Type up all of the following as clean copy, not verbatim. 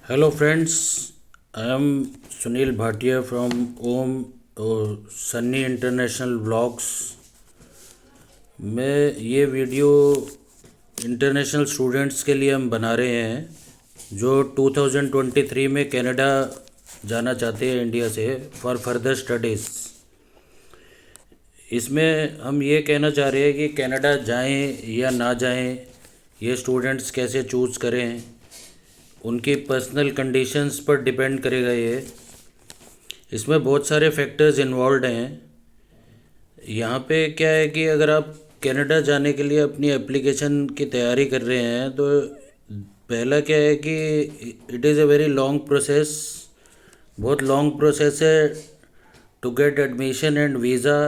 Hello friends, I am Sunil Bhatia from Om Sunny International Vlogs। मैं ये video international students के लिए हम बना रहे हैं जो 2023 में कनाडा जाना चाहते हैं इंडिया से फॉर फर्दर स्टडीज़। इसमें हम ये कहना चाह रहे हैं कि कनाडा जाएं या ना जाएं, ये स्टूडेंट्स कैसे चूज़ करें, उनकी पर्सनल कंडीशंस पर डिपेंड करेगा ये। इसमें बहुत सारे फैक्टर्स इन्वॉल्व हैं। यहाँ पे क्या है कि अगर आप कनाडा जाने के लिए अपनी एप्लीकेशन की तैयारी कर रहे हैं तो पहला क्या है कि it is a very long process, बहुत लॉन्ग प्रोसेस है to get admission and visa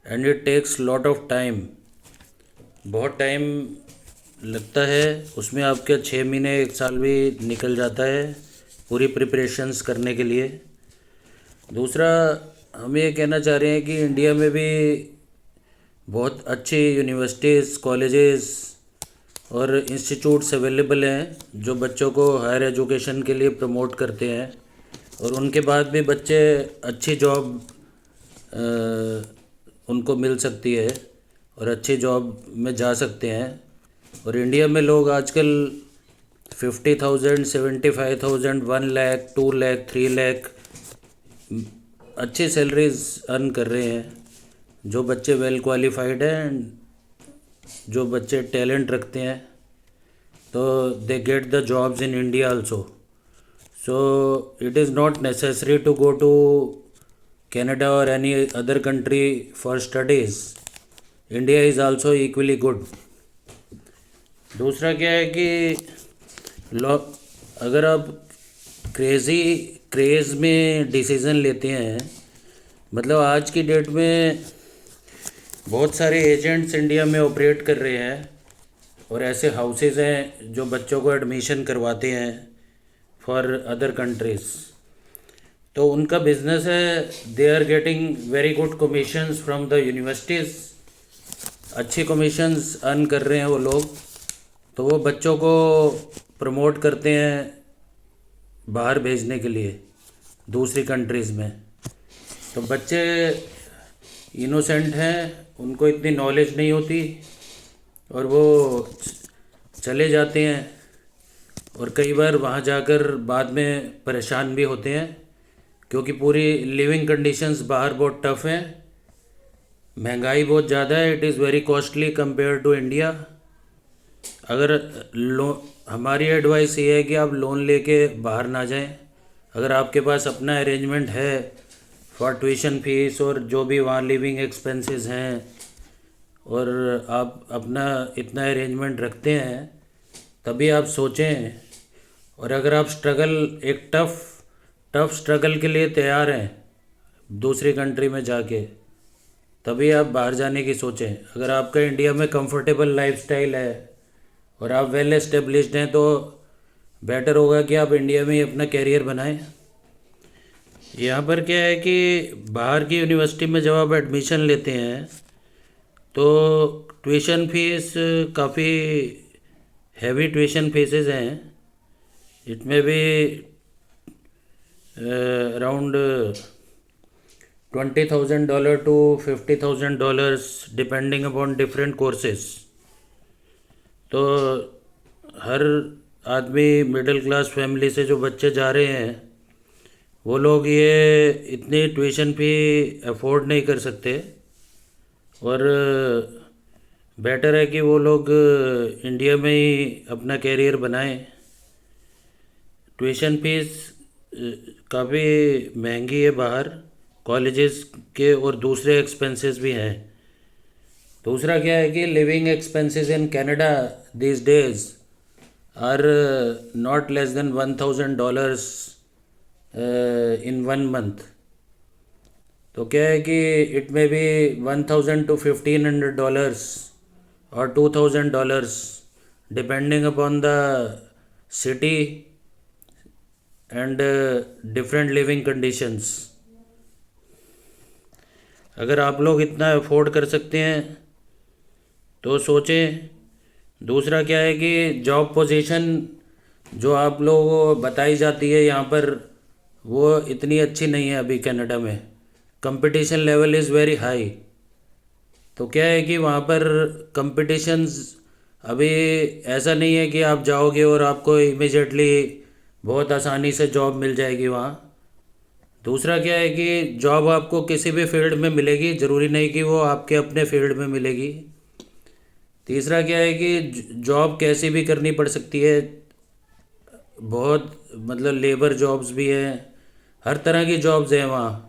and it takes lot of time. बहुत टाइम लगता है उसमें, आपके 6 महीने 1 साल भी निकल जाता है पूरी प्रिपरेशंस करने के लिए। दूसरा, हम ये कहना चाह रहे हैं कि इंडिया में भी बहुत अच्छी यूनिवर्सिटीज़, कॉलेजेस और इंस्टीट्यूट्स अवेलेबल हैं जो बच्चों को हायर एजुकेशन के लिए प्रमोट करते हैं और उनके बाद भी बच्चे अच्छी जॉब उनको मिल सकती है और अच्छी जॉब में जा सकते हैं। और इंडिया में लोग आजकल 50,000, 75,000, 1 लाख, 2 लाख, 3 लाख अच्छी सैलरीज अर्न कर रहे हैं जो बच्चे वेल क्वालिफाइड हैं एंड जो बच्चे टैलेंट रखते हैं, तो they get the jobs in India also. So it is not necessary to go to Canada or any other country for studies. India is also equally good. दूसरा क्या है कि अगर आप क्रेज़ में डिसीज़न लेते हैं, मतलब आज की डेट में बहुत सारे एजेंट्स इंडिया में ऑपरेट कर रहे हैं और ऐसे हाउसेस हैं जो बच्चों को एडमिशन करवाते हैं फॉर अदर कंट्रीज़। तो उनका बिजनेस है, they are getting very good commissions from the universities, अच्छी कमीशंस अर्न कर रहे हैं वो लोग। तो वो बच्चों को प्रमोट करते हैं बाहर भेजने के लिए दूसरी कंट्रीज़ में। तो बच्चे इनोसेंट हैं, उनको इतनी नॉलेज नहीं होती और वो चले जाते हैं और कई बार वहाँ जाकर बाद में परेशान भी होते हैं क्योंकि पूरी लिविंग कंडीशंस बाहर बहुत टफ़ हैं, महंगाई बहुत ज़्यादा है, it is very costly compare to India. अगर हमारी एडवाइस ये है कि आप लोन लेके बाहर ना जाएं। अगर आपके पास अपना अरेंजमेंट है फॉर ट्यूशन फीस और जो भी वहाँ लिविंग एक्सपेंसेस हैं और आप अपना इतना अरेंजमेंट रखते हैं तभी आप सोचें। और अगर आप एक टफ़ स्ट्रगल के लिए तैयार हैं दूसरी कंट्री में जाके, तभी आप बाहर जाने की सोचें। अगर आपका इंडिया में कंफर्टेबल लाइफस्टाइल है और आप वेल एस्टेब्लिश्ड हैं तो बेटर होगा कि आप इंडिया में ही अपना कैरियर बनाएं। यहाँ पर क्या है कि बाहर की यूनिवर्सिटी में जब आप एडमिशन लेते हैं तो ट्यूशन फीस काफ़ी हैवी ट्यूशन फीसेस हैं। इसमें भी around $20,000 to $50,000 depending upon different courses. तो हर आदमी मिडिल क्लास फैमिली से जो बच्चे जा रहे हैं वो लोग ये इतनी ट्यूशन फ़ी अफोर्ड नहीं कर सकते और बेटर है कि वो लोग इंडिया में ही अपना कैरियर बनाएं। ट्यूशन फीस काफ़ी महंगी है बाहर, कॉलेजेस के और दूसरे एक्सपेंसेस भी हैं। दूसरा क्या है कि living expenses in Canada this days are not less than $1,000 in 1 month. तो क्या है कि इट में बी $1,000 to $1,500 और $2,000 depending upon the city and different living conditions. अगर आप लोग इतना अफोर्ड कर सकते हैं तो सोचें। दूसरा क्या है कि जॉब पोजीशन जो आप लोगों को बताई जाती है यहाँ पर, वो इतनी अच्छी नहीं है अभी कनाडा में। Competition level is very high. तो क्या है कि वहाँ पर कंपटीशंस अभी ऐसा नहीं है कि आप जाओगे और आपको इमिजिएटली बहुत आसानी से जॉब मिल जाएगी वहाँ। दूसरा क्या है कि जॉब आपको किसी भी फील्ड में मिलेगी, ज़रूरी नहीं कि वो आपके अपने फील्ड में मिलेगी। तीसरा क्या है कि जॉब कैसी भी करनी पड़ सकती है। बहुत मतलब लेबर जॉब्स भी हैं, हर तरह की जॉब्स हैं वहाँ।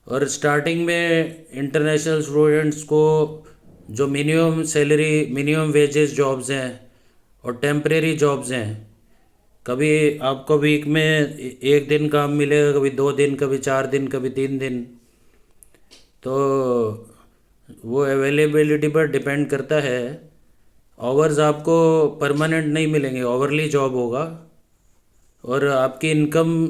और स्टार्टिंग में इंटरनेशनल स्टूडेंट्स को जो minimum salary, minimum wages jobs हैं और टेम्परेरी जॉब्स हैं। कभी आपको वीक में एक दिन काम मिलेगा, कभी 2 दिन, कभी 4 दिन, कभी 3 दिन। तो वो अवेलेबिलिटी पर डिपेंड करता है। आवर्स आपको परमानेंट नहीं मिलेंगे, ओवरली जॉब होगा और आपकी इनकम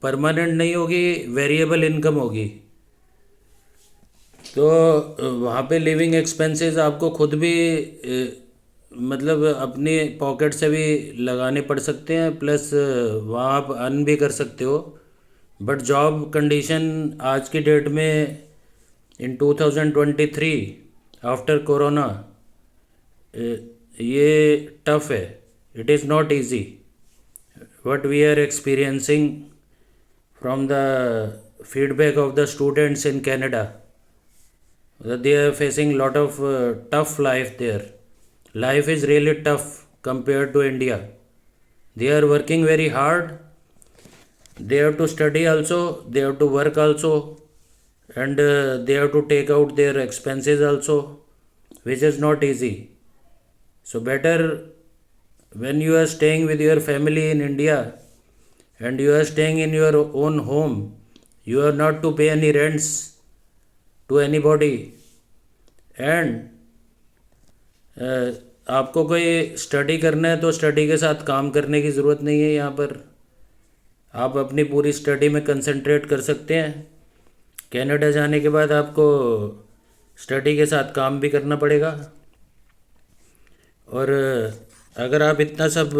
परमानेंट नहीं होगी, वेरिएबल इनकम होगी। तो वहाँ पे लिविंग एक्सपेंसेस आपको खुद भी मतलब अपनी पॉकेट से भी लगाने पड़ सकते हैं, प्लस वहाँ आप अर्न भी कर सकते हो। बट जॉब कंडीशन आज की डेट में इन 2023 आफ्टर कोरोना ये टफ है। It is not easy what we are experiencing from the feedback of the students in Canada, that they are facing lot of tough life there. Life is really tough compared to India. They are working very hard. They have to study also, they have to work also, and they have to take out their expenses also, which is not easy. So better when you are staying with your family in India and you are staying in your own home, you are not to pay any rents to anybody, and आपको कोई study करना है तो study के साथ काम करने की ज़रूरत नहीं है। यहाँ पर आप अपनी पूरी स्टडी में कंसंट्रेट कर सकते हैं। कनाडा जाने के बाद आपको स्टडी के साथ काम भी करना पड़ेगा। और अगर आप इतना सब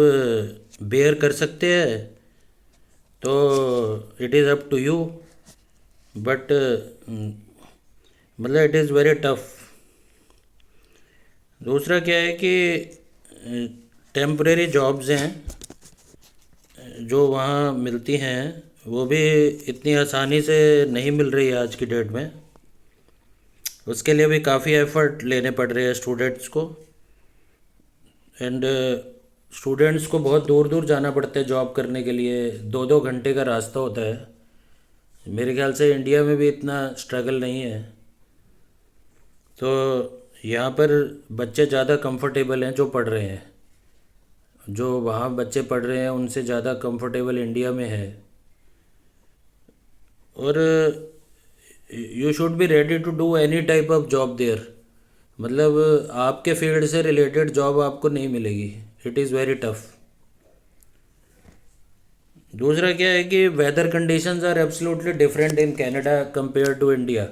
बेयर कर सकते हैं तो it is up to you, but मतलब इट इज़ वेरी टफ। दूसरा क्या है कि टेम्परेरी जॉब्स हैं जो वहाँ मिलती हैं, वो भी इतनी आसानी से नहीं मिल रही है आज की डेट में। उसके लिए भी काफ़ी एफ़र्ट लेने पड़ रहे हैं स्टूडेंट्स को, एंड स्टूडेंट्स को बहुत दूर दूर जाना पड़ता है जॉब करने के लिए। 2-2 घंटे का रास्ता होता है। मेरे ख्याल से इंडिया में भी इतना स्ट्रगल नहीं है। तो यहाँ पर बच्चे ज़्यादा कंफर्टेबल हैं जो पढ़ रहे हैं। जो वहाँ बच्चे पढ़ रहे हैं उनसे ज़्यादा कंफर्टेबल इंडिया में है। और you should be ready to do any type of job there. मतलब आपके फील्ड से रिलेटेड जॉब आपको नहीं मिलेगी। It is very tough. दूसरा क्या है कि weather conditions are absolutely different in Canada compare to India.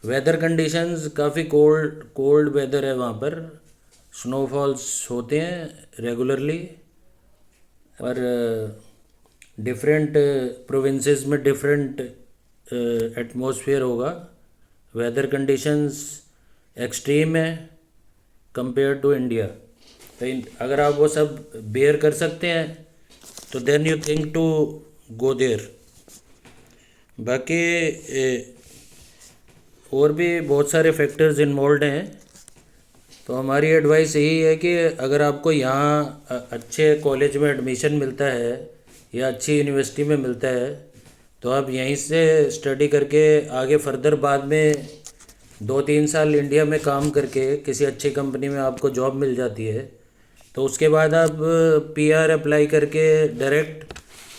Weather conditions काफ़ी कोल्ड वेदर है वहाँ पर। स्नोफॉल्स होते हैं रेगुलरली, और डिफरेंट प्रोविंसेस में डिफरेंट एटमॉस्फेयर होगा। वेदर कंडीशंस एक्सट्रीम है कंपेयर टू इंडिया। तो अगर आप वो सब बेयर कर सकते हैं तो then you think to go there. बाकी और भी बहुत सारे फैक्टर्स इन्वॉल्व हैं। तो हमारी एडवाइस यही है कि अगर आपको यहाँ अच्छे कॉलेज में एडमिशन मिलता है या अच्छी यूनिवर्सिटी में मिलता है तो आप यहीं से स्टडी करके आगे फर्दर बाद में 2-3 साल इंडिया में काम करके किसी अच्छी कंपनी में आपको जॉब मिल जाती है, तो उसके बाद आप पीआर अप्लाई करके डायरेक्ट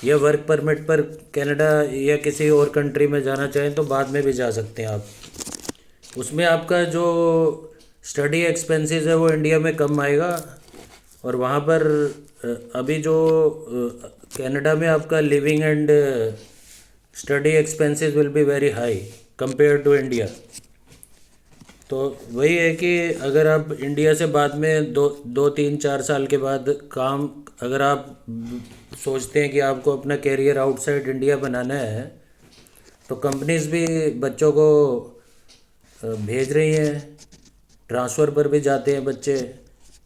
या वर्क परमिट पर कनाडा या किसी और कंट्री में जाना चाहें तो बाद में भी जा सकते हैं आप। उसमें आपका जो स्टडी एक्सपेंसेस है वो इंडिया में कम आएगा, और वहाँ पर अभी जो कनाडा में आपका living and study expenses will be very high compare to India. तो वही है कि अगर आप इंडिया से बाद में दो दो तीन चार साल के बाद काम, अगर आप सोचते हैं कि आपको अपना कैरियर आउटसाइड इंडिया बनाना है, तो कंपनीज भी बच्चों को भेज रही हैं, ट्रांसफ़र पर भी जाते हैं बच्चे।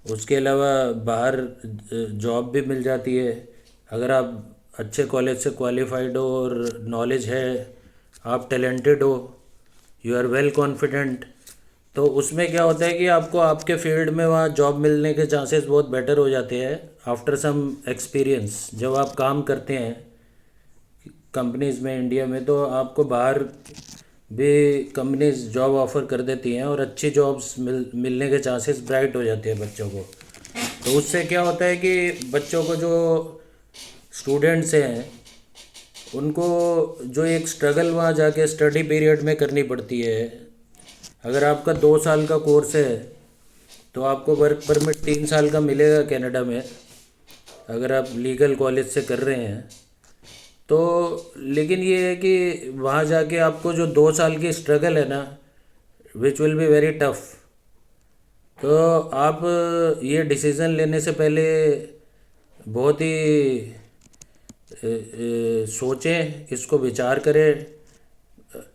उसके अलावा बाहर जॉब भी मिल जाती है। अगर आप अच्छे कॉलेज से क्वालिफाइड हो और नॉलेज है, आप टैलेंटेड हो, यू आर वेल कॉन्फिडेंट, तो उसमें क्या होता है कि आपको आपके फील्ड में वहाँ जॉब मिलने के चांसेस बहुत बेटर हो जाते हैं आफ्टर सम एक्सपीरियंस। जब आप काम करते हैं कंपनीज़ में इंडिया में, तो आपको बाहर भी कंपनीज जॉब ऑफ़र कर देती हैं और अच्छी जॉब्स मिलने के चांसेस ब्राइट हो जाते हैं बच्चों को। तो उससे क्या होता है कि बच्चों को, जो स्टूडेंट्स हैं, उनको जो एक स्ट्रगल वहाँ जाके स्टडी पीरियड में करनी पड़ती है। अगर आपका 2 साल का कोर्स है तो आपको वर्क परमिट 3 साल का मिलेगा कनाडा में, अगर आप लीगल कॉलेज से कर रहे हैं तो। लेकिन ये है कि वहाँ जाके आपको जो 2 साल की स्ट्रगल है ना, which will be very tough. तो आप ये डिसीज़न लेने से पहले बहुत ही सोचें, इसको विचार करें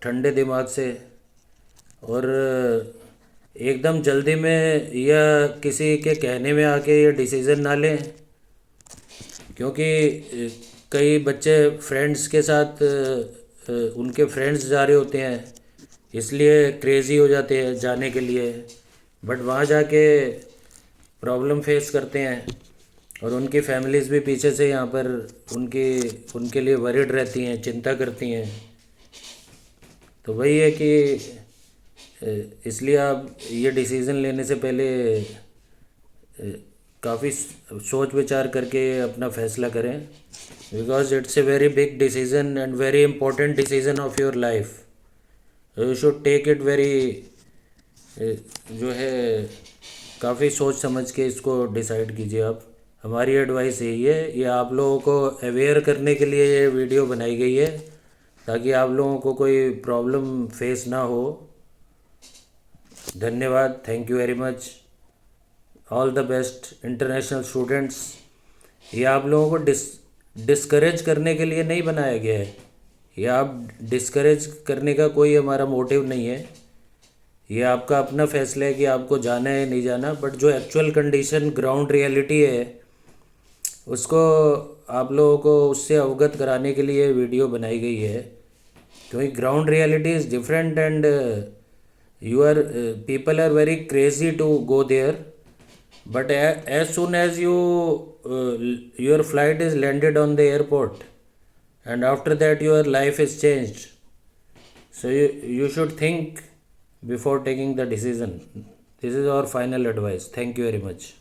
ठंडे दिमाग से, और एकदम जल्दी में या किसी के कहने में आके ये डिसीज़न ना लें। क्योंकि कई बच्चे फ्रेंड्स के साथ उनके फ्रेंड्स जा रहे होते हैं, इसलिए क्रेज़ी हो जाते हैं जाने के लिए, बट वहाँ जाके प्रॉब्लम फेस करते हैं और उनकी फैमिलीज़ भी पीछे से यहाँ पर उनके लिए वरीड रहती हैं, चिंता करती हैं। तो वही है कि इसलिए आप ये डिसीज़न लेने से पहले काफ़ी सोच विचार करके अपना फ़ैसला करें, because it's a very big decision and very important decision of your life. You should take it very, जो है, काफ़ी सोच समझ के इसको डिसाइड कीजिए आप। हमारी एडवाइस यही है, ये आप लोगों को अवेयर करने के लिए ये वीडियो बनाई गई है, ताकि आप लोगों को कोई प्रॉब्लम फेस ना हो। धन्यवाद, thank you very much, all the best international students. ये आप लोगों को डिस्करेज करने के लिए नहीं बनाया गया है, ये आप डिस्करेज करने का कोई हमारा मोटिव नहीं है। ये आपका अपना फैसला है कि आपको जाना है नहीं जाना, बट जो एक्चुअल कंडीशन ग्राउंड रियलिटी है उसको आप लोगों को उससे अवगत कराने के लिए वीडियो बनाई गई है। क्योंकि ground reality is different and people are very crazy to go there, but as soon as your flight is landed on the airport, and after that your life is changed. So you should think before taking the decision. This is our final advice. Thank you very much.